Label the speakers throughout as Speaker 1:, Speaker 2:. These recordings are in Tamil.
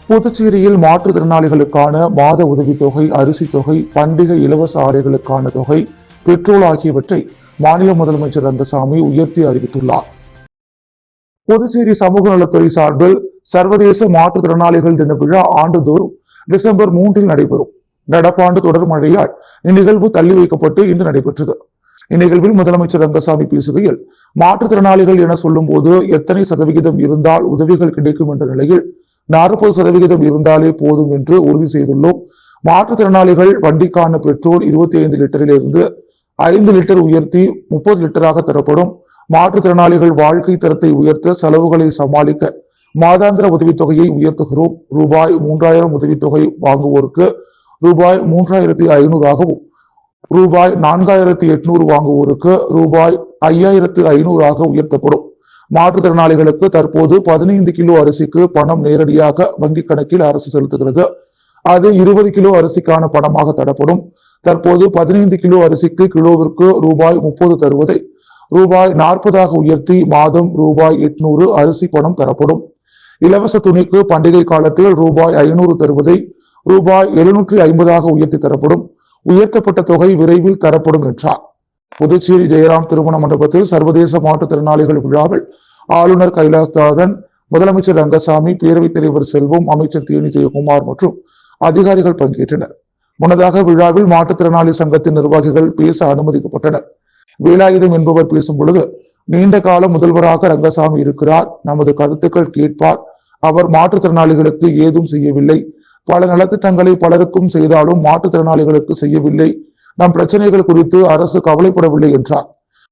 Speaker 1: புதுச்சேரியில் மாற்றுத்திறனாளிகளுக்கான மாத உதவித்தொகை, அரிசி தொகை, பண்டிகை இலவச ஆடைகளுக்கான தொகை, பெட்ரோல் ஆகியவற்றை மாநில முதலமைச்சர் ரங்கசாமி உயர்த்தி அறிவித்துள்ளார். புதுச்சேரி சமூக நலத்துறை சார்பில் சர்வதேச மாற்றுத்திறனாளிகள் தின விழா ஆண்டுதோறும் டிசம்பர் 3 நடைபெறும். நடப்பாண்டு தொடர் மழையால் இந்நிகழ்வு தள்ளி வைக்கப்பட்டு இன்று நடைபெற்றது. இந்நிகழ்வில் முதலமைச்சர் ரங்கசாமி பேசுகையில், மாற்றுத்திறனாளிகள் என சொல்லும் போது எத்தனை சதவிகிதம் இருந்தால் உதவிகள் கிடைக்கும் என்ற நிலையில் 40% இருந்தாலே போதும் என்று உறுதி செய்துள்ளோம். மாற்றுத்திறனாளிகள் வண்டிக்கான பெட்ரோல் 25 லிட்டரிலிருந்து 5 லிட்டர் உயர்த்தி 30 லிட்டராக தரப்படும். மாற்றுத்திறனாளிகள் வாழ்க்கை தரத்தை உயர்த்த செலவுகளை சமாளிக்க மாதாந்திர உதவித்தொகையை உயர்த்துகிறோம். ரூபாய் 3000 உதவித்தொகை வாங்குவோருக்கு ரூபாய் 3500ஆகவும், ரூபாய் 4800 வாங்குவோருக்கு ரூபாய் 5500 உயர்த்தப்படும். மாற்றுத்திறனாளிகளுக்கு தற்போது 15 கிலோ அரிசிக்கு பணம் நேரடியாக வங்கிக் கணக்கில் அரசு செலுத்துகிறது. அது 20 கிலோ அரிசிக்கான பணமாக தரப்படும். தற்போது 15 கிலோ அரிசிக்கு கிலோவிற்கு ரூபாய் 30 தருவதை ரூபாய் 40 உயர்த்தி மாதம் ரூபாய் 800 அரிசி பணம் தரப்படும். இலவச துணிக்கு பண்டிகை காலத்தில் ரூபாய் 500 தருவதை ரூபாய் 750 உயர்த்தி தரப்படும். உயர்த்தப்பட்ட தொகை விரைவில் தரப்படும் என்றார். புதுச்சேரி ஜெயராம் திருமண மண்டபத்தில் சர்வதேச மாற்றுத்திறனாளிகள் விழாவில் ஆளுநர் கைலாஷ்நாதன், முதலமைச்சர் ரங்கசாமி, பேரவைத் தலைவர் செல்வம், அமைச்சர் தேனி ஜெயக்குமார் மற்றும் அதிகாரிகள் பங்கேற்றனர். முன்னதாக விழாவில் மாற்றுத்திறனாளி சங்கத்தின் நிர்வாகிகள் பேச அனுமதிக்கப்பட்டனர். வேலாயுதம் என்பவர் பேசும் பொழுது, நீண்ட கால முதல்வராக ரங்கசாமி இருக்கிறார். நமது கருத்துக்கள் கேட்பார். அவர் மாற்றுத்திறனாளிகளுக்கு ஏதும் செய்யவில்லை. பல நலத்திட்டங்களை பலருக்கும் செய்தாலும் மாற்றுத்திறனாளிகளுக்கு செய்யவில்லை. நம் பிரச்சனைகள் குறித்து அரசு கவலைப்படவில்லை என்றார்.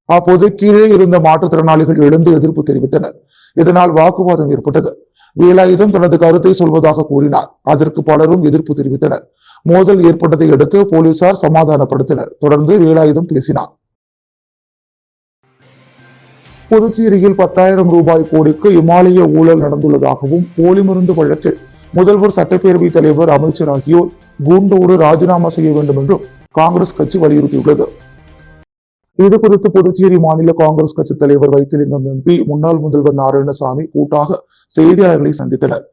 Speaker 1: அப்போது கீழே இருந்த மாற்றுத்திறனாளிகள் எழுந்து எதிர்ப்பு தெரிவித்தனர். இதனால் வாக்குவாதம் ஏற்பட்டது. வேலாயுதம் தனது கருத்தை சொல்வதாக கூறினார். அதற்கு பலரும் எதிர்ப்பு தெரிவித்தனர். மோதல் ஏற்பட்டதை அடுத்து போலீசார் சமாதானப்படுத்தினர். தொடர்ந்து வேலாயுதம் பேசினார். புதுச்சேரியில் 10,000 ரூபாய் கோடிக்கு இமாலய ஊழல் நடந்துள்ளதாகவும், போலி மருந்து வழக்கில் முதல்வர், சட்டப்பேரவைத் தலைவர், அமைச்சர் ஆகியோர் கூண்டோடு ராஜினாமா செய்ய வேண்டும் என்றும் காங்கிரஸ் கட்சி வலியுறுத்தியுள்ளது. இது குறித்து புதுச்சேரி மாநில காங்கிரஸ் கட்சி தலைவர் வைத்திலிங்கம் எம்பி, முன்னாள் முதல்வர் நாராயணசாமி கூட்டாக செய்தியாளர்களை சந்தித்தனர்.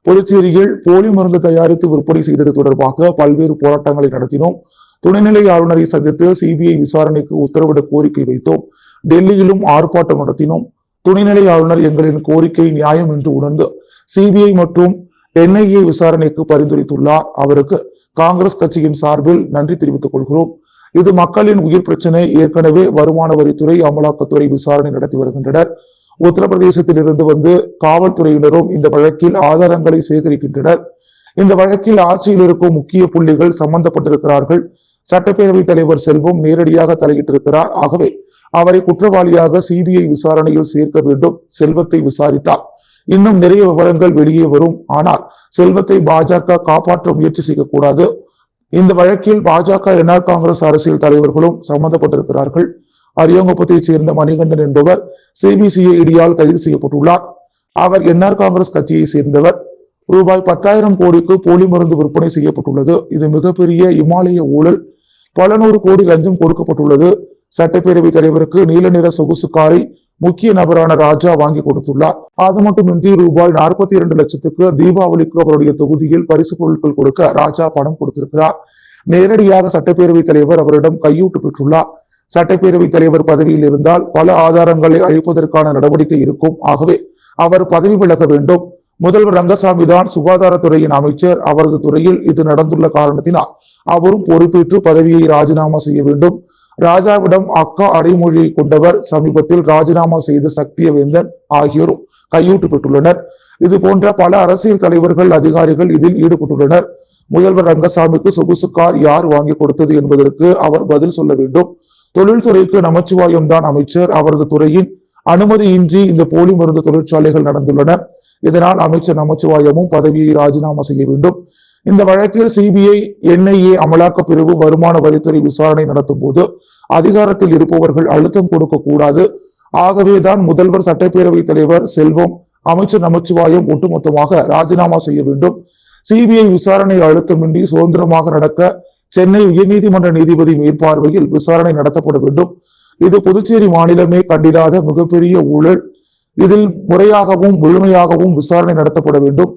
Speaker 1: புதுச்சேரியில் போலி மருந்து தயாரித்து விற்பனை செய்தது தொடர்பாக பல்வேறு போராட்டங்களை நடத்தினோம். துணைநிலை ஆளுநரை சந்தித்து சிபிஐ விசாரணைக்கு உத்தரவிட கோரிக்கை வைத்தோம். டெல்லியிலும் ஆர்ப்பாட்டம் நடத்தினோம். துணைநிலை ஆளுநர் எங்களின் கோரிக்கை நியாயம் என்று உணர்ந்து சிபிஐ மற்றும் என்ஐஏ விசாரணைக்கு பரிந்துரைத்துள்ளார். அவருக்கு காங்கிரஸ் கட்சியின் சார்பில் நன்றி தெரிவித்துக் கொள்கிறோம். இது மக்களின் உயிர் பிரச்சனை. ஏற்கனவே வருமான வரித்துறை, அமலாக்கத்துறை விசாரணை நடத்தி வருகின்றனர். உத்தரப்பிரதேசத்தில் இருந்து வந்து காவல்துறையினரும் இந்த வழக்கில் ஆதாரங்களை சேகரிக்கின்றனர். இந்த வழக்கில் ஆட்சியில் இருக்கும் முக்கிய புள்ளிகள் சம்பந்தப்பட்டிருக்கிறார்கள். சட்டப்பேரவைத் தலைவர் செல்வம் நேரடியாக தலையிட்டிருக்கிறார். ஆகவே அவரை குற்றவாளியாக சிபிஐ விசாரணையில் சேர்க்க வேண்டும். செல்வத்தை விசாரித்தார் இன்னும் நிறைய விவரங்கள் வெளியே வரும். ஆனால் செல்வத்தை பாஜக காப்பாற்ற முயற்சி செய்யக்கூடாது. இந்த வழக்கில் பாஜக, என்ஆர் காங்கிரஸ் அரசியல் தலைவர்களும் சம்பந்தப்பட்டிருக்கிறார்கள். அரியாங்குப்பத்தைச் சேர்ந்த மணிகண்டன் என்பவர் சிபிசிஐடியால் கைது செய்யப்பட்டுள்ளார். அவர் என்ஆர் காங்கிரஸ் கட்சியை சேர்ந்தவர். ரூபாய் 10,000 கோடிக்கு போலி மருந்து விற்பனை செய்யப்பட்டுள்ளது. இது மிகப்பெரிய இமாலய ஊழல். பல 100 கோடி லஞ்சம் கொடுக்கப்பட்டுள்ளது. சட்டப்பேரவை தலைவருக்கு நீல நிற சொகுசு காரை முக்கிய நபரான ராஜா வாங்கி கொடுத்துள்ளார். அது மட்டுமின்றி ரூபாய் 42 லட்சத்துக்கு தீபாவளிக்கு அவருடைய தொகுதியில் பரிசு பொருட்கள் கொடுக்க ராஜா பணம் கொடுத்திருக்கிறார். நேரடியாக சட்டப்பேரவைத் தலைவர் அவரிடம் கையூட்டு பெற்றுள்ளார். சட்டப்பேரவைத் தலைவர் பதவியில் இருந்தால் பல ஆதாரங்களை அழிப்பதற்கான நடவடிக்கை இருக்கும். ஆகவே அவர் பதவி விலக வேண்டும். முதல்வர் ரங்கசாமி தான் சுகாதாரத்துறையின் அமைச்சர். அவரது துறையில் இது நடந்துள்ள காரணத்தினால் அவரும் பொறுப்பேற்று பதவியை ராஜினாமா செய்ய வேண்டும். ராஜாவிடம் அக்கா அடைமொழியை கொண்டவர். சமீபத்தில் ராஜினாமா செய்த சக்திவேந்தன் ஆகியோரும் கையூட்டு பெற்றுள்ளனர். இது போன்ற பல அரசியல் தலைவர்கள், அதிகாரிகள் இதில் ஈடுபட்டுள்ளனர். முதல்வர் ரங்கசாமிக்கு சொகுசு கார் யார் வாங்கி கொடுத்தது என்பதற்கு அவர் பதில் சொல்ல வேண்டும். தொழில்துறைக்கு நமச்சிவாயம் தான் அமைச்சர். அவரது துறையின் அனுமதியின்றி இந்த போலி மருந்து தொழிற்சாலைகள் நடந்துள்ளன. இதனால் அமைச்சர் நமச்சிவாயமும் பதவியை ராஜினாமா செய்ய வேண்டும். இந்த வழக்கில் சிபிஐ, என்ஐஏ, அமலாக்க பிரிவு, வருமான வரித்துறை விசாரணை நடத்தும் போது அதிகாரத்தில் இருப்பவர்கள் அழுத்தம் கொடுக்க கூடாது. ஆகவேதான் முதல்வர், சட்டப்பேரவைத் தலைவர் செல்வம், அமைச்சர் நமச்சிவாயம் ஒட்டுமொத்தமாக ராஜினாமா செய்ய வேண்டும். சிபிஐ விசாரணை அழுத்தமின்றி சுதந்திரமாக நடக்க சென்னை உயர்நீதிமன்ற நீதிபதி மேற்பார்வையில் விசாரணை நடத்தப்பட வேண்டும். இது புதுச்சேரி மாநிலமே கண்டிராத மிகப்பெரிய ஊழல். இதில் முறையாகவும் முழுமையாகவும் விசாரணை நடத்தப்பட வேண்டும்.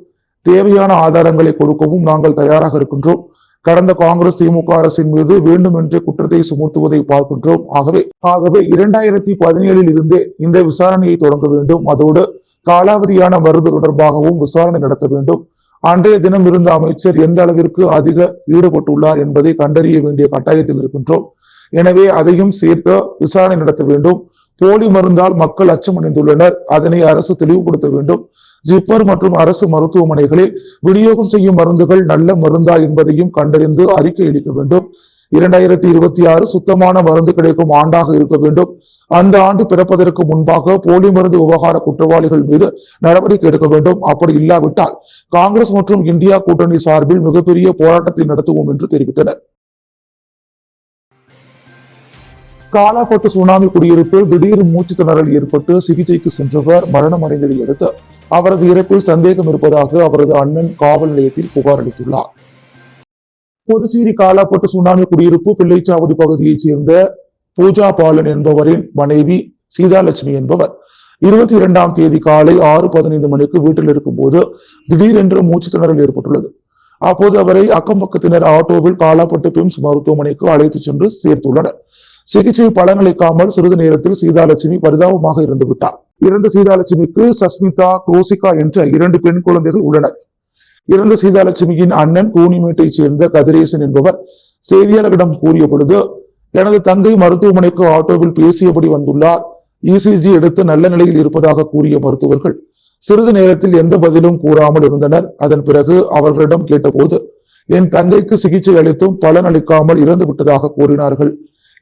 Speaker 1: தேவையான ஆதாரங்களை கொடுக்கவும் நாங்கள் தயாராக இருக்கின்றோம். கடந்த காங்கிரஸ் திமுக அரசின் மீது வேண்டுமென்றே குற்றத்தை சுமத்துவதை பார்க்கின்றோம். ஆகவே 2017 இருந்தே இந்த விசாரணையை தொடங்க வேண்டும். அதோடு காலாவதியான மருந்து தொடர்பாகவும் விசாரணை நடத்த வேண்டும். அன்றைய தினம் இருந்த அமைச்சர் எந்த அளவிற்கு அதிக ஈடுபட்டுள்ளார் என்பதை கண்டறிய வேண்டிய கட்டாயத்தில் இருக்கின்றோம். எனவே அதையும் சேர்த்து விசாரணை நடத்த வேண்டும். போலி மருந்தால் மக்கள் அச்சமடைந்துள்ளனர். அதனை அரசு தெளிவுபடுத்த வேண்டும். ஜிப்மர் மற்றும் அரசு மருத்துவமனைகளில் விநியோகம் செய்யும் மருந்துகள் நல்ல மருந்தா என்பதையும் கண்டறிந்து அறிக்கை அளிக்க வேண்டும். 2026 சுத்தமான மருந்து கிடைக்கும் ஆண்டாக இருக்க வேண்டும். அந்த ஆண்டு பிறப்பதற்கு முன்பாக போலி மருந்து விவகார குற்றவாளிகள் மீது நடவடிக்கை எடுக்க வேண்டும். அப்படி இல்லாவிட்டால் காங்கிரஸ் மற்றும் இந்தியா கூட்டணி சார்பில் மிகப்பெரிய போராட்டத்தை நடத்துவோம் என்று தெரிவித்தனர். காலாப்பட்டு சுனாமி குடியிருப்பில் திடீர் மூச்சு திணறல் ஏற்பட்டு சிகிச்சைக்கு சென்றவர் மரணம் அடைந்ததை அடுத்து அவரது இறப்பில் சந்தேகம் இருப்பதாக அவரது அண்ணன் காவல் நிலையத்தில் புகார் அளித்துள்ளார். புதுச்சேரி காலாப்பட்டு சுனாமி குடியிருப்பு பிள்ளைச்சாவடி பகுதியைச் சேர்ந்த பூஜா பாலன் என்பவரின் மனைவி சீதாலட்சுமி என்பவர் 22ஆம் தேதி காலை 6:15 மணிக்கு வீட்டில் இருக்கும்போது திடீரென்று மூச்சு திணறல் ஏற்பட்டுள்ளது. அப்போது அவரை அக்கம் பக்கத்தினர் ஆட்டோவில் காலாப்பட்டு பிம்ஸ் மருத்துவமனைக்கு அழைத்து சென்று சேர்த்துள்ளனர். சிகிச்சை பலனளிக்காமல் சிறிது நேரத்தில் சீதாலட்சுமி பரிதாபமாக இறந்து விட்டார். இறந்த சீதாலட்சுமிக்கு சஸ்மிதா, குரோசிகா என்ற 2 பெண் குழந்தைகள் உள்ளனர். இறந்த சீதாலட்சுமியின் அண்ணன் கூனிமேட்டைச் சேர்ந்த கதிரேசன் என்பவர் செய்தியாளர்களிடம் கூறிய பொழுது, எனது தங்கை மருத்துவமனைக்கு ஆட்டோவில் பேசியபடி வந்துள்ளார். இசிஜி எடுத்து நல்ல நிலையில் இருப்பதாக கூறிய மருத்துவர்கள் சிறிது நேரத்தில் எந்த பதிலும் கூறாமல் இருந்தனர். அதன் பிறகு அவர்களிடம் கேட்டபோது என் தங்கைக்கு சிகிச்சை அளித்தும் பலனளிக்காமல் இறந்து விட்டதாக கூறினார்கள்.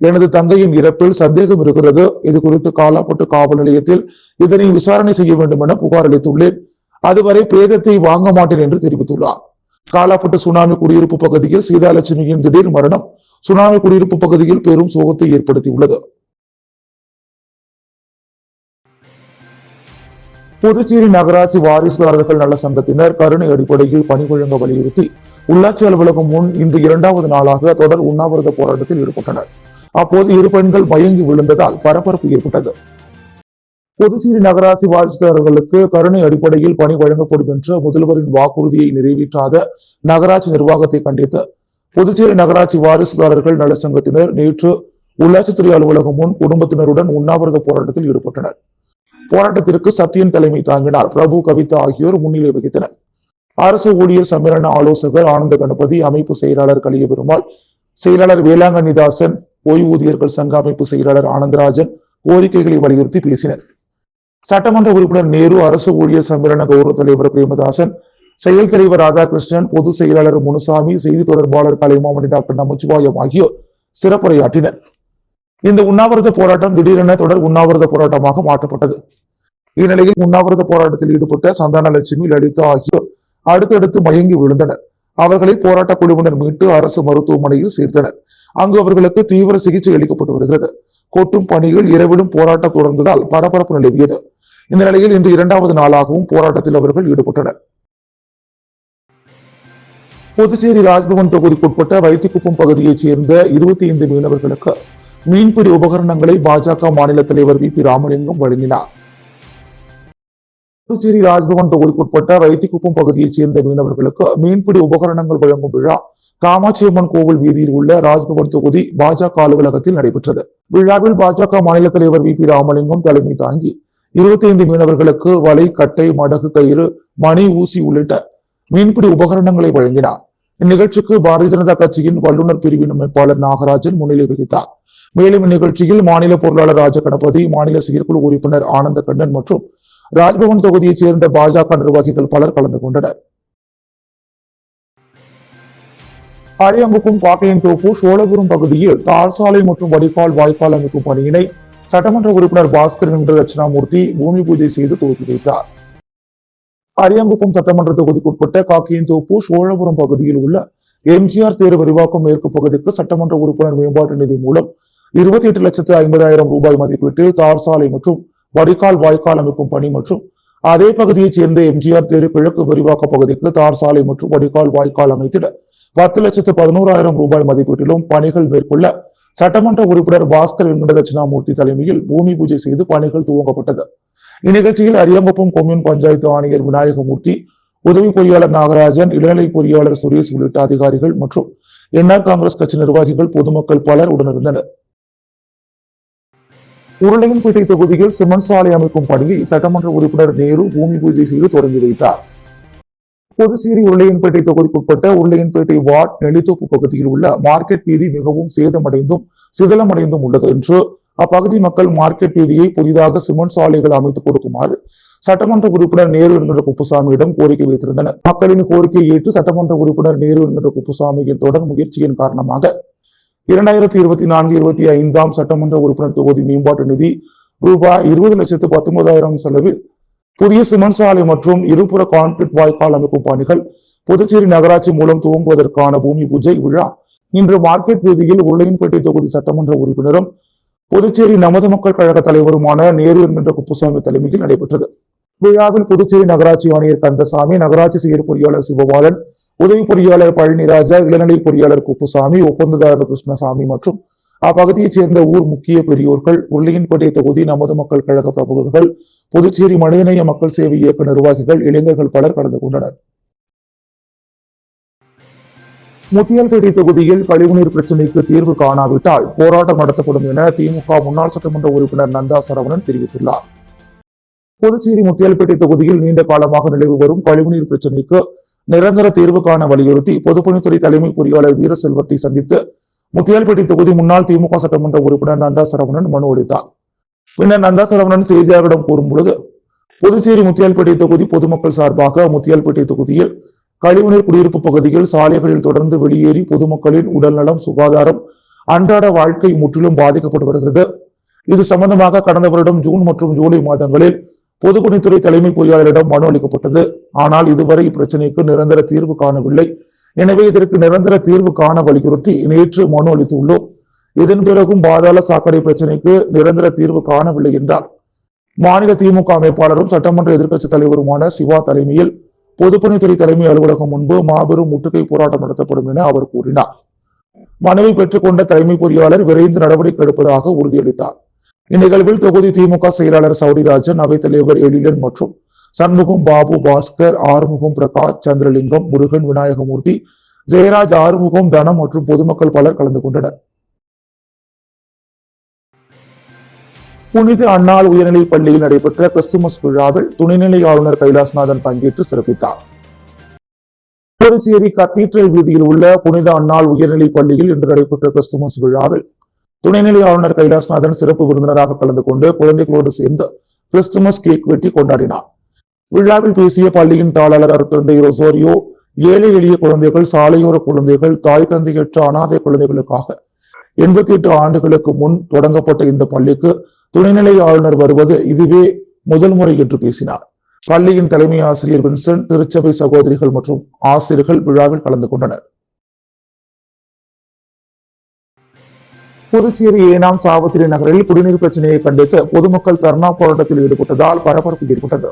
Speaker 1: எனது தங்கையின் இறப்பில் சந்தேகம் இருக்கிறது. இது குறித்து காலாப்பட்டு காவல் நிலையத்தில் இதனை விசாரணை செய்ய வேண்டும் என புகார் அளித்துள்ளேன். அதுவரை பிரேதத்தை வாங்க மாட்டேன் என்று தெரிவித்துள்ளார். காலாப்பட்டு சுனாமி குடியிருப்பு பகுதியில் சீதாலட்சுமியின் திடீர் மரணம் சுனாமி குடியிருப்பு பகுதியில் பெரும் சோகத்தை ஏற்படுத்தியுள்ளது. புதுச்சேரி நகராட்சி வாரிசுதாரர்கள் நல சங்கத்தினர் கருணை அடிப்படையில் பணி வழங்க வலியுறுத்தி உள்ளாட்சி அலுவலகம் முன் இன்று 2வது நாளாக தொடர் உண்ணாவிரத போராட்டத்தில் ஈடுபட்டனர். அப்போது 2 பெண்கள் மயங்கி விழுந்ததால் பரபரப்பு ஏற்பட்டது. புதுச்சேரி நகராட்சி வாரிசுதாரர்களுக்கு கருணை அடிப்படையில் பணி வழங்கப்படும் என்ற முதல்வரின் வாக்குறுதியை நிறைவேற்றாத நகராட்சி நிர்வாகத்தை கண்டித்து புதுச்சேரி நகராட்சி வாரிசுதாரர்கள் நல சங்கத்தினர் நேற்று உள்ளாட்சித்துறை அலுவலகம் முன் குடும்பத்தினருடன் உண்ணாவிரத போராட்டத்தில் ஈடுபட்டனர். போராட்டத்திற்கு சத்தியன் தலைமை தாங்கினார். பிரபு, கவிதா ஆகியோர் முன்னிலை வகித்தனர். அரசு ஊழியர் சம்மேளன ஆலோசகர் ஆனந்த கணபதி, அமைப்பு செயலாளர் கலியபெருமாள், செயலாளர் வேளாங்கண்ணிதாசன், ஓய்வூதியர்கள் சங்க அமைப்பு செயலாளர் ஆனந்தராஜன் கோரிக்கைகளை வலியுறுத்தி பேசினர். சட்டமன்ற உறுப்பினர் நேரு, அரசு ஊழியர் சம்மேளன கௌரவ தலைவர் பிரேமதாசன், செயல் தலைவர் ராதாகிருஷ்ணன், பொதுச் செயலாளர் முனுசாமி, செய்தி தொடர்பாளர் கலைமாமணி டாக்டர் நமச்சிவாயம் ஆகியோர் சிறப்புரையாற்றினர். இந்த உண்ணாவிரத போராட்டம் திடீரென தொடர் உண்ணாவிரத போராட்டமாக மாற்றப்பட்டது. இந்நிலையில் உண்ணாவிரத போராட்டத்தில் ஈடுபட்ட சந்தானலட்சுமி, லலிதா ஆகியோர் அடுத்தடுத்து மயங்கி விழுந்தனர். அவர்களை போராட்ட குழுவினர் மீட்டு அரசு மருத்துவமனையில் சேர்த்தனர். அங்கு அவர்களுக்கு தீவிர சிகிச்சை அளிக்கப்பட்டு வருகிறது. கொட்டும் பணியில் இரவிலும் போராட்டம் தொடர்ந்ததால் பரபரப்பு நிலவியது. இந்த நிலையில் இன்று 2வது நாளாகவும் போராட்டத்தில் அவர்கள் ஈடுபட்டனர். புதுச்சேரி ராஜ்பவன் தொகுதிக்குட்பட்ட வைத்திக்குப்பம் பகுதியைச் சேர்ந்த 25 மீனவர்களுக்கு மீன்பிடி உபகரணங்களை பாஜக மாநில தலைவர் வி.பி. ராமலிங்கம் வழங்கினார். புதுச்சேரி ராஜ்பவன் தொகுதிக்குட்பட்ட வைத்திக்குப்பம் பகுதியைச் சேர்ந்த மீனவர்களுக்கு மீன்பிடி உபகரணங்கள் வழங்கும் விழா காமாட்சியம்மன் கோவில் வீதியில் உள்ள ராஜ்பவன் தொகுதி பாஜக அலுவலகத்தில் நடைபெற்றது. விழாவில் பாஜக மாநில தலைவர் வி.பி. ராமலிங்கம் தலைமை தாங்கி 25 மீனவர்களுக்கு வலை, கட்டை, மடகு, கயிறு, மணி, ஊசி உள்ளிட்ட மீன்பிடி உபகரணங்களை வழங்கினார். இந்நிகழ்ச்சிக்கு பாரதிய ஜனதா கட்சியின் வல்லுநர் பிரிவின் அமைப்பாளர் நாகராஜன் முன்னிலை வகித்தார். மேலும் இந்நிகழ்ச்சியில் மாநில பொருளாளர் ராஜகணபதி, மாநில செயற்குழு உறுப்பினர் ஆனந்த கண்ணன் மற்றும் ராஜ்பவன் தொகுதியைச் சேர்ந்த பாஜக நிர்வாகிகள் பலர் கலந்து கொண்டனர். அரியாங்குப்பம், காக்கையன்தோப்பு, சோழபுரம் பகுதியில் தார் சாலை மற்றும் வடிகால் வாய்க்கால் அமைக்கும் பணியினை சட்டமன்ற உறுப்பினர் பாஸ்கர் என்ற தட்சிணாமூர்த்தி பூமி பூஜை செய்து துவக்கி வைத்தார். அரியாங்குப்பம் சட்டமன்ற தொகுதிக்குட்பட்ட காக்கையன்தோப்பு, சோழபுரம் பகுதியில் உள்ள எம்ஜிஆர் தேர் விரிவாக்கம் மேற்கு பகுதிக்கு சட்டமன்ற உறுப்பினர் மேம்பாட்டு நிதி மூலம் 28,50,000 ரூபாய் மதிப்பீட்டில் தார் சாலை மற்றும் வடிகால் வாய்க்கால் அமைக்கும் பணி மற்றும் அதே பகுதியைச் சேர்ந்த எம்ஜிஆர் தேர் கிழக்கு விரிவாக்க பகுதிக்கு தார் சாலை மற்றும் வடிகால் வாய்க்கால் அமைத்திட 10,11,000 ரூபாய் மதிப்பீட்டிலும் பணிகள் மேற்கொள்ள சட்டமன்ற உறுப்பினர் பாஸ்கர் என்கிற தட்சிணாமூர்த்தி தலைமையில் பூமி பூஜை செய்து பணிகள் துவங்கப்பட்டது. இந்நிகழ்ச்சியில் அரியாங்குப்பம் கொம்யூன் பஞ்சாயத்து ஆணையர் விநாயகமூர்த்தி, உதவி பொறியாளர் நாகராஜன், இளநிலை பொறியாளர் சுரேஷ் உள்ளிட்ட அதிகாரிகள் மற்றும் என்ஆர் காங்கிரஸ் கட்சி நிர்வாகிகள், பொதுமக்கள் பலர் உடனிருந்தனர். உருளையன்பேட்டை தொகுதியில் சிமெண்ட் சாலை அமைக்கும் பணியை சட்டமன்ற உறுப்பினர் நேரு பூமி பூஜை செய்து தொடங்கி வைத்தார். புதுச்சேரி உருளையன்பேட்டை தொகுதிக்குட்பட்ட உருளையன்பேட்டை வார்டு நெல்லித்தோப்பு பகுதியில் உள்ள மார்க்கெட் வீதி மிகவும் சேதமடைந்தும் சிதிலமடைந்தும் உள்ளது என்று அப்பகுதி மக்கள் மார்க்கெட் வீதியை புதிதாக சிமெண்ட் சாலைகள் அமைத்துக் கொடுக்குமாறு சட்டமன்ற உறுப்பினர் நேரு என்கிற குப்புசாமியிடம் கோரிக்கை வைத்திருந்தனர். மக்களின் கோரிக்கையை ஏற்று சட்டமன்ற உறுப்பினர் நேரு என்கிற குப்புசாமியின் தொடர் முயற்சியின் காரணமாக 2024-25 சட்டமன்ற உறுப்பினர் தொகுதி மேம்பாட்டு நிதி ரூபாய் 20,19,000 செலவில் புதிய சிமெண்ட் சாலை மற்றும் இருபுற கான்கிரீட் வாய்க்கால் அமைக்கும் பணிகள் புதுச்சேரி நகராட்சி மூலம் துவங்குவதற்கான பூமி பூஜை விழா இன்று மார்க்கெட் வீதியில் உருளையன்பேட்டை தொகுதி சட்டமன்ற உறுப்பினரும் புதுச்சேரி நமது மக்கள் கழக தலைவருமான நேரு என்கின்ற குப்புசாமி தலைமையில் நடைபெற்றது. விழாவில் புதுச்சேரி நகராட்சி ஆணையர் கந்தசாமி, நகராட்சி செயற் பொறியாளர் சிவபாலன், உதவி பொறியாளர் பழனிராஜா, இளநிலை பொறியாளர் குப்புசாமி, ஒப்பந்ததாரர் கிருஷ்ணசாமி மற்றும் அப்பகுதியைச் சேர்ந்த ஊர் முக்கிய பெரியோர்கள், உருளையன்பேட்டை தொகுதி நமது மக்கள் கழக பிரமுகர்கள், புதுச்சேரி மனிதநேய மக்கள் சேவை இயக்க நிர்வாகிகள், இளைஞர்கள் பலர் கலந்து கொண்டனர். முத்தியால்பேட்டை தொகுதியில் கழிவுநீர் பிரச்சினைக்கு தீர்வு காணாவிட்டால் போராட்டம் நடத்தப்படும் என திமுக முன்னாள் சட்டமன்ற உறுப்பினர் நந்தா சரவணன் தெரிவித்துள்ளார். புதுச்சேரி முத்தியால்பேட்டை தொகுதியில் நீண்ட காலமாக நிலவி வரும் கழிவுநீர் பிரச்சினைக்கு நிரந்தர தீர்வு காண வலியுறுத்தி பொதுப்பணித்துறை தலைமை பொறியாளர் வீரசெல்வத்தை சந்தித்து முத்தியால்பேட்டை தொகுதி முன்னாள் திமுக சட்டமன்ற உறுப்பினர் நந்தா சரவணன் மனு அளித்தார். பின்னர் நந்தா சரவணன் செய்தியாளர்களிடம் கூறும்பொழுது, புதுச்சேரி முத்தியால்பேட்டை தொகுதி பொதுமக்கள் சார்பாக முத்தியால்பேட்டை தொகுதியில் கழிவுநீர் குடியிருப்பு பகுதியில் சாலைகளில் தொடர்ந்து வெளியேறி பொதுமக்களின் உடல்நலம், சுகாதாரம், அன்றாட வாழ்க்கை முற்றிலும் பாதிக்கப்பட்டு வருகிறது. இது சம்பந்தமாக கடந்த வருடம் ஜூன் மற்றும் ஜூலை மாதங்களில் பொதுப்பணித்துறை தலைமை பொறியாளரிடம் மனு அளிக்கப்பட்டது. ஆனால் இதுவரை இப்பிரச்சனைக்கு நிரந்தர தீர்வு காணவில்லை. எனவே இதற்கு நிரந்தர தீர்வு காண வலியுறுத்தி நேற்று மனு அளித்துள்ளோம். இதன் பிறகும் பாதாள சாக்கடை பிரச்சனைக்கு நிரந்தர தீர்வு காணவில்லை என்றார். மாநில திமுக அமைப்பாளரும் சட்டமன்ற எதிர்க்கட்சி தலைவருமான சிவா தலைமையில் பொதுப்பணித்துறை தலைமை அலுவலகம் முன்பு மாபெரும் முற்றுகை போராட்டம் நடத்தப்படும் என அவர் கூறினார். மனுவை பெற்றுக்கொண்ட தலைமை பொறியாளர் விரைந்து நடவடிக்கை எடுப்பதாக உறுதியளித்தார். இந்நிகழ்வில் தொகுதி திமுக செயலாளர் சௌரிராஜன், அவைத்தலைவர் எழிலன் மற்றும் சண்முகம், பாபு, பாஸ்கர், ஆறுமுகம், பிரகாஷ், சந்திரலிங்கம், முருகன், விநாயகமூர்த்தி, ஜெயராஜ், ஆறுமுகம், தனம் மற்றும் பொதுமக்கள் பலர் கலந்து கொண்டனர். புனித அன்னாள் உயர்நிலைப் பள்ளியில் நடைபெற்ற கிறிஸ்துமஸ் விழாவில் துணைநிலை ஆளுநர் கைலாசநாதன் பங்கேற்று சிறப்பித்தார். புதுச்சேரி கத்தீட்ரல் வீதியில் உள்ள புனித அன்னாள் உயர்நிலைப் பள்ளியில் இன்று நடைபெற்ற கிறிஸ்துமஸ் விழாவில் துணைநிலை ஆளுநர் கைலாசநாதன் சிறப்பு விருந்தினராக கலந்து கொண்டு குழந்தைகளோடு சேர்ந்து கிறிஸ்துமஸ் கேக் வெட்டி கொண்டாடினார். விழாவில் பேசிய பள்ளியின் தாளர் அருட்தந்தை ரொசோரியோ, ஏழை எளிய குழந்தைகள், சாலையோர குழந்தைகள், தாய் தந்தையற்ற அனாதை குழந்தைகளுக்காக 88 ஆண்டுகளுக்கு முன் தொடங்கப்பட்ட இந்த பள்ளிக்கு துணைநிலை ஆளுநர் வருவது இதுவே முதல் முறை என்று பேசினார். பள்ளியின் தலைமை ஆசிரியர் வின்சென்ட், திருச்சபை சகோதரிகள் மற்றும் ஆசிரியர்கள் விழாவில் கலந்து கொண்டனர். புதுச்சேரி ஏனாம் சாவத்திரி நகரில் குடிநீர் பிரச்சனையை கண்டித்து பொதுமக்கள் தர்ணா போராட்டத்தில் ஈடுபட்டதால் பரபரப்பு ஏற்பட்டது.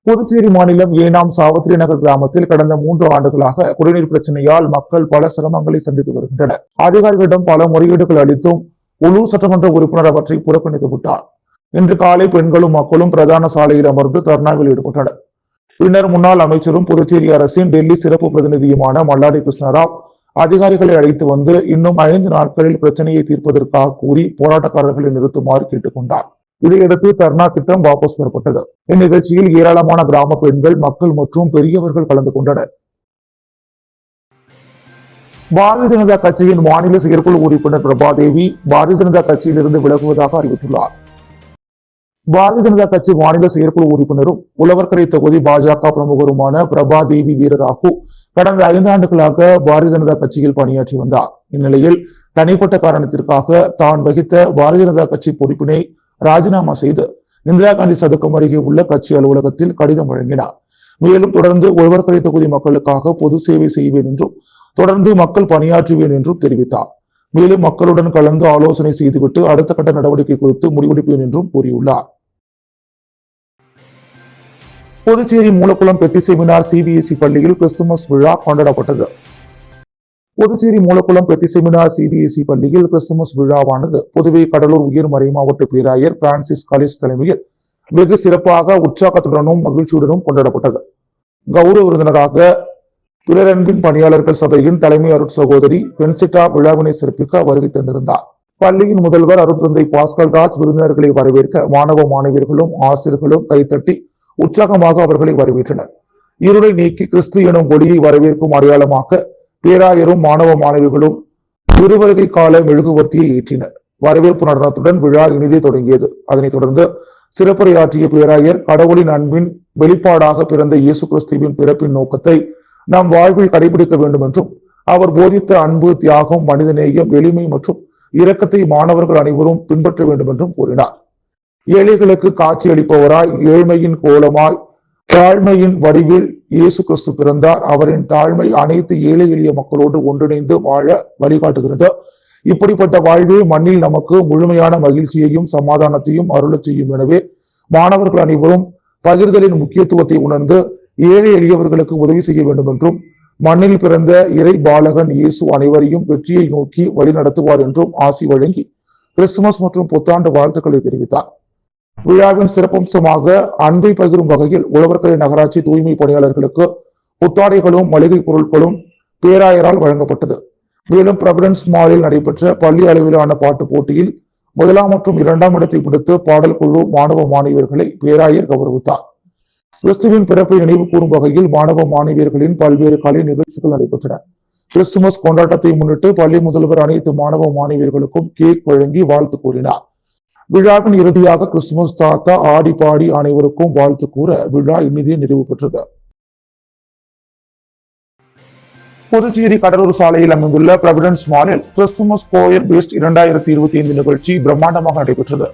Speaker 1: புதுச்சேரி மாநிலம் ஏனாம் சாவத்திரி நகர் கிராமத்தில் கடந்த 3 ஆண்டுகளாக குடிநீர் பிரச்சனையால் மக்கள் பல சிரமங்களை சந்தித்து வருகின்றனர். அதிகாரிகளிடம் பல முறையீடுகள் அளித்தும் உள்ளூர் சட்டமன்ற உறுப்பினர் அவற்றை புறக்கணித்து விட்டார். இன்று காலை பெண்களும் மக்களும் பிரதான சாலையில் அமர்ந்து தர்ணாவில் ஈடுபட்டனர். பின்னர் முன்னாள் அமைச்சரும் புதுச்சேரி அரசின் டெல்லி சிறப்பு பிரதிநிதியுமான மல்லாடி கிருஷ்ணராவ் அதிகாரிகளை அழைத்து வந்து இன்னும் 5 நாட்களில் பிரச்சனையை தீர்ப்பதற்காக கூறி போராட்டக்காரர்களை நிறுத்துமாறு கேட்டுக் கொண்டார். இதையடுத்து தர்ணா திட்டம் வாபஸ் பெறப்பட்டது. இந்நிகழ்ச்சியில் ஏராளமான கிராம பெண்கள், மக்கள் மற்றும் பெரியவர்கள் கலந்து கொண்டனர். பாரதிய ஜனதா கட்சியின் மாநில செயற்குழு உறுப்பினர் பிரபாதேவி பாரதிய ஜனதா கட்சியிலிருந்து விலகுவதாக அறிவித்துள்ளார். பாரதிய ஜனதா கட்சி மாநில செயற்குழு உறுப்பினரும் உழவர்கரை தொகுதி பாஜக பிரமுகருமான பிரபாதேவி வீரராகு கடந்த 5 ஆண்டுகளாக பாரதிய ஜனதா கட்சியில் பணியாற்றி வந்தார். இந்நிலையில் தனிப்பட்ட காரணத்திற்காக தான் வகித்த பாரதிய ஜனதா கட்சி பொறுப்பினை ராஜினாமா செய்து இந்திரா காந்தி சதுக்கம் அருகே உள்ள கட்சி அலுவலகத்தில் கடிதம் வழங்கினார். மேலும் தொடர்ந்து உழவர்கரை தொகுதி மக்களுக்காக பொது சேவை செய்வேன் என்றும் தொடர்ந்து மக்கள் பணியாற்றுவேன் என்றும் தெரிவித்தார். மேலும் மக்களுடன் கலந்து ஆலோசனை செய்துவிட்டு அடுத்த கட்ட நடவடிக்கை குறித்து முடிவெடுப்பேன் என்றும் கூறியுள்ளார். புதுச்சேரி மூலக்குளம் பெத்தி செமினார் சிபிஎஸ்இ பள்ளியில் கிறிஸ்துமஸ் விழா கொண்டாடப்பட்டது. புதுச்சேரி மூலக்குளம் பெத்தி செமினார் சிபிஎஸ்இ பள்ளியில் கிறிஸ்துமஸ் விழாவானது புதுவை கடலூர் உயர் மறை மாவட்ட பேராயர் பிரான்சிஸ் காலேஜ் தலைமையில் வெகு சிறப்பாக உற்சாகத்துடனும் மகிழ்ச்சியுடனும் கொண்டாடப்பட்டது. கௌரவ விருந்தினராக பிறரன்பின் பணியாளர்கள் சபையின் தலைமை அருட்சகோதரி பென்சிட்டா விழாவினை சிறப்பிக்க வருகை தந்திருந்தார். பள்ளியின் முதல்வர் அருட்தந்தை பாஸ்கல் ராஜ் விருந்தினர்களை வரவேற்க மாணவ மாணவியர்களும் ஆசிரியர்களும் கைத்தட்டி உற்சாகமாக அவர்களை வரவேற்றனர். இருளை நீக்கி கிறிஸ்து எனும் ஒளியை வரவேற்கும் அடையாளமாக பேராயரும் மாணவ மாணவிகளும் திருவருகை கால மெழுகுவர்த்தியை ஏற்றினர். வரவேற்பு நடனத்துடன் விழா இனிதே தொடங்கியது. அதனைத் தொடர்ந்து சிறப்புரையாற்றிய பேராயர் கடவுளின் அன்பின் வெளிப்பாடாக பிறந்த இயேசு கிறிஸ்துவின் பிறப்பின் நோக்கத்தை நாம் வாழ்வில் கடைபிடிக்க வேண்டும் என்றும் அவர் போதித்த அன்பு, தியாகம், மனிதநேயம், எளிமை மற்றும் இரக்கத்தை மாணவர்கள் அனைவரும் பின்பற்ற வேண்டும் என்றும் கூறினார். ஏழைகளுக்கு காட்சி அளிப்பவராய், ஏழ்மையின் கோலமாய், தாழ்மையின் வடிவில் இயேசு கிறிஸ்து பிறந்தார். அவரின் தாழ்மை அனைத்து ஏழை எளிய மக்களோடு ஒன்றிணைந்து வாழ வழிகாட்டுகிறது. இப்படிப்பட்ட வாழ்வே மண்ணில் நமக்கு முழுமையான மகிழ்ச்சியையும் சமாதானத்தையும் அருளச் செய்யும். எனவே மாணவர்கள் அனைவரும் பகிர்தலின் முக்கியத்துவத்தை உணர்ந்து ஏழை எளியவர்களுக்கு உதவி செய்ய வேண்டும் என்றும் மண்ணில் பிறந்த இறை பாலகன் இயேசு அனைவரையும் வெற்றியை நோக்கி வழி நடத்துவார் என்றும் ஆசி வழங்கி கிறிஸ்துமஸ் மற்றும் புத்தாண்டு வாழ்த்துக்களை தெரிவித்தார். விழாவின் சிறப்பம்சமாக அன்பை பகிரும் வகையில் உழவர்கரை நகராட்சி தூய்மை பணியாளர்களுக்கு புத்தாடைகளும் மளிகை பொருட்களும் பேராயரால் வழங்கப்பட்டது. மேலும் பிரவிடன்ஸ் மாலில் நடைபெற்ற பள்ளி அளவிலான பாட்டு போட்டியில் 1 மற்றும் 2ஆம் இடத்தை பிடித்து பாடல் குழு மாணவ மாணவியர்களை பேராயர் கௌரவித்தார். கிறிஸ்துவின் பிறப்பை நினைவு கூறும் வகையில் மாணவ மாணவியர்களின் பல்வேறு கலை நிகழ்ச்சிகள் நடைபெற்றன. கிறிஸ்துமஸ் கொண்டாட்டத்தை முன்னிட்டு பள்ளி முதல்வர் அனைத்து மாணவ மாணவியர்களுக்கும் கேக் வழங்கி வாழ்த்து கூறினார். விழாவின் இறுதியாக கிறிஸ்துமஸ் தாத்தா ஆடி பாடி அனைவருக்கும் வாழ்த்து கூற விழா இனிதே நிறைவு பெற்றது. புதுச்சேரி கடலூர் சாலையில் அமைந்துள்ள பிரவிடன்ஸ் மாலில் கிறிஸ்துமஸ் கோயர் பெஸ்ட் 2025 நிகழ்ச்சி பிரம்மாண்டமாக நடைபெற்றது.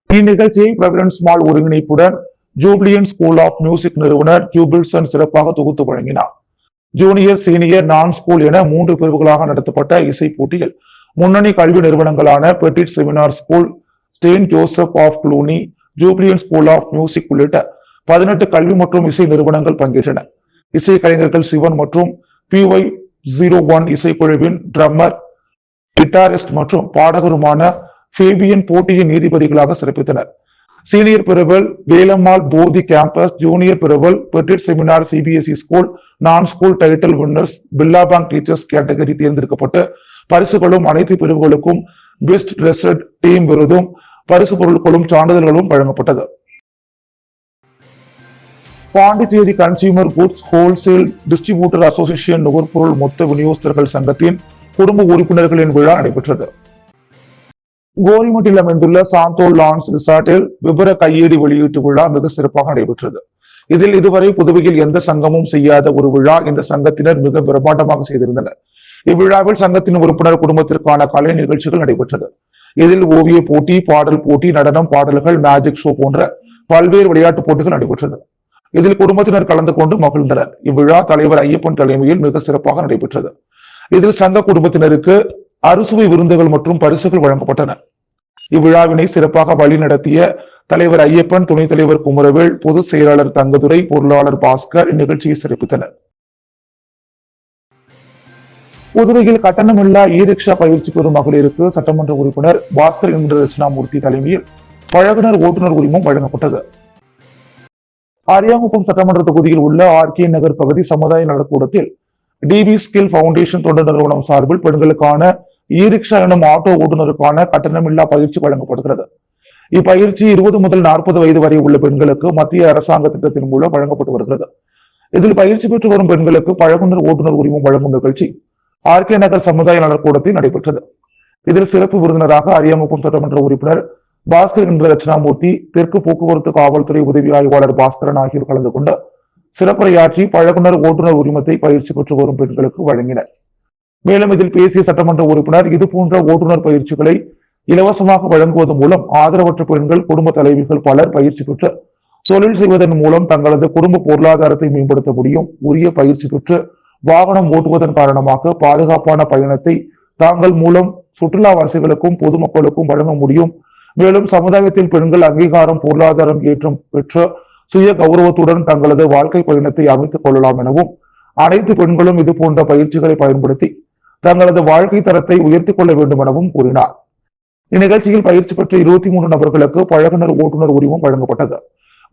Speaker 1: இந்நிகழ்ச்சியை பிரவிடன்ஸ் மால் ஒருங்கிணைப்புடன் ஜூப்ளியன் ஸ்கூல் ஆஃப் மியூசிக் நிறுவனர் ஜூபிள்சன் சிறப்பாக தொகுத்து வழங்கினார். ஜூனியர், சீனியர், நான் ஸ்கூல் என 3 பிரிவுகளாக நடத்தப்பட்ட இசை போட்டியில் முன்னணி கல்வி நிறுவனங்களான Petit Seminar School, Saint Joseph of Cluny, Jubilian school of Music உள்ளிட்ட 18 கல்வி மற்றும் இசை நிறுவனங்கள் பங்கேற்றன. இசை கலைஞர்கள் சிவன் மற்றும் PY01 இசைக்குழுவின் ட்ரம்மர், கிட்டாரிஸ்ட் மற்றும் பாடகருமான ஃபேபியன் போட்டியின் நீதிபதிகளாக சிறப்பித்தனர். சீனியர் பிரிவில் வேலம்மாள் போதி கேம்பஸ், ஜூனியர் பிரிவில் பெட்டிட் செமினார் CBSE ஸ்கூல், நான் school title winners Billabong teachers category தேர்ந்தெடுக்கப்பட்டு பரிசுகளும் அனைத்து பிரிவுகளுக்கும் பெஸ்ட் ட்ரெஸ்ட் டீம் விருதும் பரிசு பொருட்களும் சான்றிதழ்களும் வழங்கப்பட்டது. Pondicherry consumer goods wholesale distributor association நுகர்பொருள் மொத்த விநியோகஸ்தர்கள் சங்கத்தின் குடும்ப உறுப்பினர்களின் விழா நடைபெற்றது. கோரிமட்டில் அமைந்துள்ள சாந்தோ லான்ஸ் ரிசார்ட்டில் விபர கையேடு வெளியீட்டு விழா மிக சிறப்பாக நடைபெற்றது. இதில் இதுவரை புதுவையில் எந்த சங்கமும் செய்யாத ஒரு விழா இந்த சங்கத்தினர் மிக பிரம்மாண்டமாக செய்திருந்தனர். இவ்விழாவில் சங்கத்தின் உறுப்பினர் குடும்பத்திற்கான கலை நிகழ்ச்சிகள் நடைபெற்றது. இதில் ஓவிய போட்டி, பாடல் போட்டி, நடனம், பாடல்கள், மேஜிக் ஷோ போன்ற பல்வேறு விளையாட்டுப் போட்டிகள் நடைபெற்றது. இதில் குடும்பத்தினர் கலந்து கொண்டு மகிழ்ந்தனர். இவ்விழா தலைவர் ஐயப்பன் தலைமையில் மிக சிறப்பாக நடைபெற்றது. இதில் சங்க குடும்பத்தினருக்கு அறுசுவை விருந்துகள் மற்றும் பரிசுகள் வழங்கப்பட்டன. இவ்விழாவினை சிறப்பாக வழி நடத்திய தலைவர் ஐயப்பன், துணைத் தலைவர் குமரவேல், பொதுச் செயலாளர் தங்கதுரை, பொருளாளர் பாஸ்கர் இந்நிகழ்ச்சியை சிறப்பித்தனர். புதுவையில் கட்டணமில்லா ரிக்ஷா பயிற்சி பெறும் மகளிருக்கு சட்டமன்ற உறுப்பினர் பாஸ்கர் என்ற தட்சிணாமூர்த்தி தலைமையில் பழகுனர் ஓட்டுநர் உரிமம் வழங்கப்பட்டது. அரியாங்குப்பம் சட்டமன்ற தொகுதியில் உள்ள RK நகர் பகுதி சமுதாய நலக்கூடத்தில் DB ஸ்கில் பவுண்டேஷன் தொண்டு நிறுவனம் சார்பில் பெண்களுக்கான ரிக்ஷா எனும் ஆட்டோ ஓட்டுநருக்கான கட்டணமில்லா பயிற்சி வழங்கப்படுகிறது. இப்பயிற்சி 20 முதல் 40 வயது வரை உள்ள பெண்களுக்கு மத்திய அரசாங்க திட்டத்தின் மூலம் வழங்கப்பட்டு வருகிறது. இதில் பயிற்சி பெற்று வரும் பெண்களுக்கு பழகுனர் ஓட்டுநர் உரிமம் வழங்கும் நிகழ்ச்சி RK நகர் சமுதாய நலக்கூடத்தில் நடைபெற்றது. இதில் சிறப்பு விருந்தினராக அரியாங்குப்பம் சட்டமன்ற உறுப்பினர் பாஸ்கர் என்ற தட்சிணாமூர்த்தி, தெற்கு போக்குவரத்து காவல்துறை உதவி ஆய்வாளர் பாஸ்கரன் ஆகியோர் கலந்து கொண்டு சிறப்புரையாற்றி பழகுனர் ஓட்டுநர் உரிமத்தை பயிற்சி பெற்று வரும் பெண்களுக்கு வழங்கினர். மேலும் இதில் பேசிய சட்டமன்ற உறுப்பினர், இதுபோன்ற ஓட்டுநர் பயிற்சிகளை இலவசமாக வழங்குவதன் மூலம் ஆதரவற்ற பெண்கள், குடும்ப தலைவிகள் பலர் பயிற்சி பெற்று தொழில் செய்வதன் மூலம் தங்களது குடும்ப பொருளாதாரத்தை மேம்படுத்த முடியும். உரிய பயிற்சி பெற்று வாகனம் ஓட்டுவதன் காரணமாக பாதுகாப்பான பயணத்தை தாங்கள் மூலம் சுற்றுலாவாசிகளுக்கும் பொதுமக்களுக்கும் வழங்க முடியும். மேலும் சமுதாயத்தில் பெண்கள் அங்கீகாரம், பொருளாதாரம் ஏற்றம் பெற்று சுய கௌரவத்துடன் தங்களது வாழ்க்கை பயணத்தை அமைத்துக் கொள்ளலாம் எனவும், அனைத்து பெண்களும் இது போன்ற பயிற்சிகளை பயன்படுத்தி தங்களது வாழ்க்கை தரத்தை உயர்த்திக் கொள்ள வேண்டும் எனவும் கூறினார். இந்நிகழ்ச்சியில் பயிற்சி பெற்ற 23 நபர்களுக்கு பழகுனர் ஓட்டுநர் உரிமம் வழங்கப்பட்டது.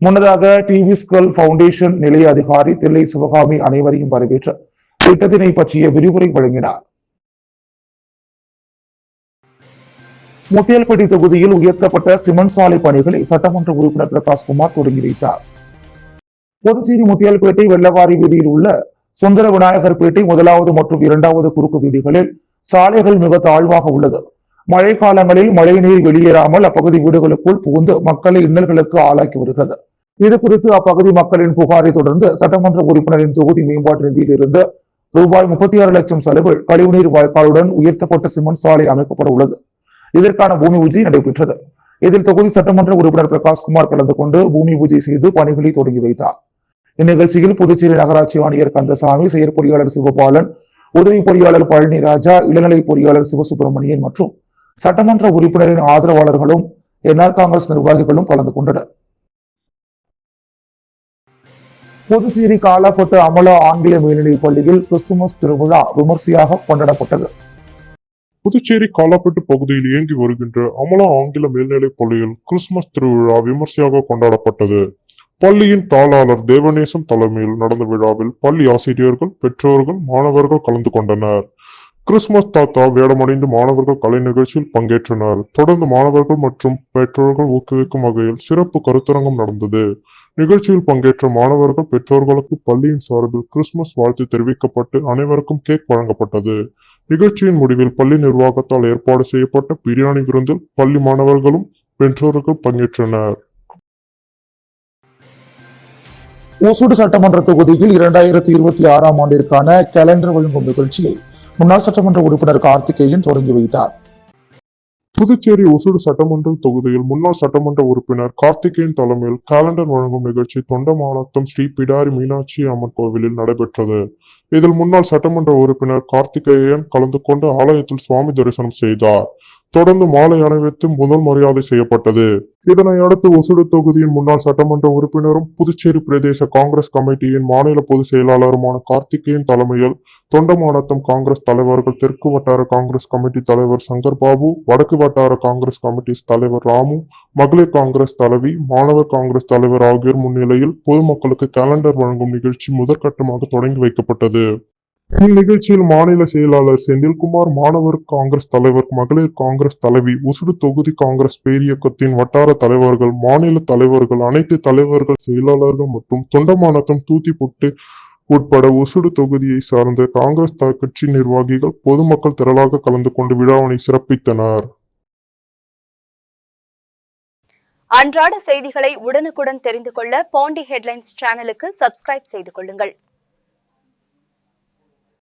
Speaker 1: முன்னதாக டிவி ஸ்கல் பவுண்டேஷன் நிலைய அதிகாரி தில்லை சிவகாமி அனைவரையும் வரவேற்று திட்டத்தினை பற்றிய விரிவுரை வழங்கினார். முத்தியல்பட்டி தொகுதியில் உயர்த்தப்பட்ட சிமெண்ட் சாலை பணிகளை சட்டமன்ற உறுப்பினர் பிரகாஷ்குமார் தொடங்கி வைத்தார். புதுச்சேரி முத்தியல்பேட்டை வெள்ளவாரி வீதியில் உள்ள சுந்தர விநாயகர் பேட்டை முதலாவது மற்றும் இரண்டாவது குறுக்கு வீதிகளில் சாலைகள் மிக தாழ்வாக உள்ளது. மழை காலங்களில் மழை நீர் வெளியேறாமல் அப்பகுதி வீடுகளுக்குள் புகுந்து மக்களை இன்னல்களுக்கு ஆளாக்கி வருகிறது. இது குறித்து அப்பகுதி மக்களின் புகாரை தொடர்ந்து சட்டமன்ற உறுப்பினரின் தொகுதி மேம்பாட்டு நிதியில் இருந்து ரூபாய் 36 லட்சம் செலவில் கழிவுநீர் வாய்க்காலுடன் உயர்த்தப்பட்ட சிமெண்ட் சாலை அமைக்கப்பட உள்ளது. இதற்கான பூமி பூஜை நடைபெற்றது. இதில் தொகுதி சட்டமன்ற உறுப்பினர் பிரகாஷ்குமார் கலந்து கொண்டு பூமி பூஜை செய்து பணிகளை தொடங்கி வைத்தார். இந்நிகழ்ச்சியில் புதுச்சேரி நகராட்சி ஆணையர் கந்தசாமி, செயற்பொறியாளர் சிவபாலன், உதவி பொறியாளர் பழனி ராஜா, இளநிலை பொறியாளர் சிவசுப்பிரமணியன் மற்றும் சட்டமன்ற உறுப்பினரின் ஆதரவாளர்களும் என்ஆர் காங்கிரஸ் நிர்வாகிகளும் கலந்து கொண்டனர். புதுச்சேரி காலாப்பட்டு அமலா ஆங்கில மேல்நிலைப் பள்ளியில் கிறிஸ்துமஸ் திருவிழா விமர்சையாக கொண்டாடப்பட்டது.
Speaker 2: புதுச்சேரி காலாப்பட்டு பகுதியில் இயங்கி வருகின்ற அமலா ஆங்கில மேல்நிலைப் பள்ளியில் கிறிஸ்துமஸ் திருவிழா விமர்சையாக கொண்டாடப்பட்டது. பள்ளியின் தாளாளர் தேவநேசம் தலைமையில் நடந்த விழாவில் பள்ளி ஆசிரியர்கள், பெற்றோர்கள், மாணவர்கள் கலந்து கொண்டனர். கிறிஸ்துமஸ் தாத்தா வேடமணிந்து மாணவர்கள் கலை நிகழ்ச்சியில் பங்கேற்றனர். தொடர்ந்து மாணவர்கள் மற்றும் பெற்றோர்கள் ஊக்குவிக்கும் வகையில் சிறப்பு கருத்தரங்கம் நடந்தது. நிகழ்ச்சியில் பங்கேற்ற மாணவர்கள், பெற்றோர்களுக்கு பள்ளியின் சார்பில் கிறிஸ்துமஸ் வாழ்த்து தெரிவிக்கப்பட்டு அனைவருக்கும் கேக் வழங்கப்பட்டது. நிகழ்ச்சியின் முடிவில் பள்ளி நிர்வாகத்தால் ஏற்பாடு செய்யப்பட்ட பிரியாணி விருந்தில் பள்ளி மாணவர்களும் பெற்றோர்கள் பங்கேற்றனர்.
Speaker 1: ஓசூடு சட்டமன்ற தொகுதியில் 2026ஆம் ஆண்டிற்கான கேலண்டர் வழங்கும் நிகழ்ச்சியை முன்னாள் சட்டமன்ற உறுப்பினர் கார்த்திகேயன் தொடங்கி வைத்தார்.
Speaker 2: புதுச்சேரி ஒசூடு சட்டமன்ற தொகுதியில் முன்னாள் சட்டமன்ற உறுப்பினர் கார்த்திகேயன் தலைமையில் கேலண்டர் வழங்கும் நிகழ்ச்சி தொண்டமாநத்தம் ஸ்ரீ பிடாரி மீனாட்சி அம்மன் கோவிலில் நடைபெற்றது. இதில் முன்னாள் சட்டமன்ற உறுப்பினர் கார்த்திகேயன் கலந்து கொண்டு ஆலயத்தில் சுவாமி தரிசனம் செய்தார். தொடர்ந்து மாலை அணிவித்து முதல் மரியாதை செய்யப்பட்டது. இதனை அடுத்து ஒசூடு தொகுதியின் முன்னாள் சட்டமன்ற உறுப்பினரும் புதுச்சேரி பிரதேச காங்கிரஸ் கமிட்டியின் மாநில பொதுச் செயலாளருமான கார்த்திகேயன் தலைமையில் தொண்டமாநத்தம் காங்கிரஸ் தலைவர்கள், தெற்கு வட்டார காங்கிரஸ் கமிட்டி தலைவர் சங்கர் பாபு, வடக்கு வட்டார காங்கிரஸ் கமிட்டி தலைவர் ராமு, மகளிர் காங்கிரஸ் தலைவி, மாணவர் காங்கிரஸ் தலைவர் ஆகியோர் முன்னிலையில் பொதுமக்களுக்கு கேலண்டர் வழங்கும் நிகழ்ச்சி முதற்கட்டமாக தொடங்கி வைக்கப்பட்டது. இந்நிகழ்ச்சியில் மாநில செயலாளர் செந்தில்குமார், மாணவர் காங்கிரஸ் தலைவர், மகளிர் காங்கிரஸ் தலைவி, ஒசூடு தொகுதி காங்கிரஸ் பேரியக்கத்தின் வட்டார தலைவர்கள், மாநில தலைவர்கள், அனைத்து தலைவர்கள், செயலாளர்கள் மற்றும் தொண்டமாநத்தம் தூத்திப்புட்டு உட்பட ஒசூடு தொகுதியை சார்ந்த காங்கிரஸ் கட்சி நிர்வாகிகள், பொதுமக்கள் திரளாக கலந்து கொண்டு விழாவினை சிறப்பித்தனர்.
Speaker 3: அன்றாட செய்திகளை உடனுக்குடன் தெரிந்து கொள்ள பாண்டி ஹெட்லைன்ஸ் சேனலுக்கு சப்ஸ்கிரைப் செய்து கொள்ளுங்கள்.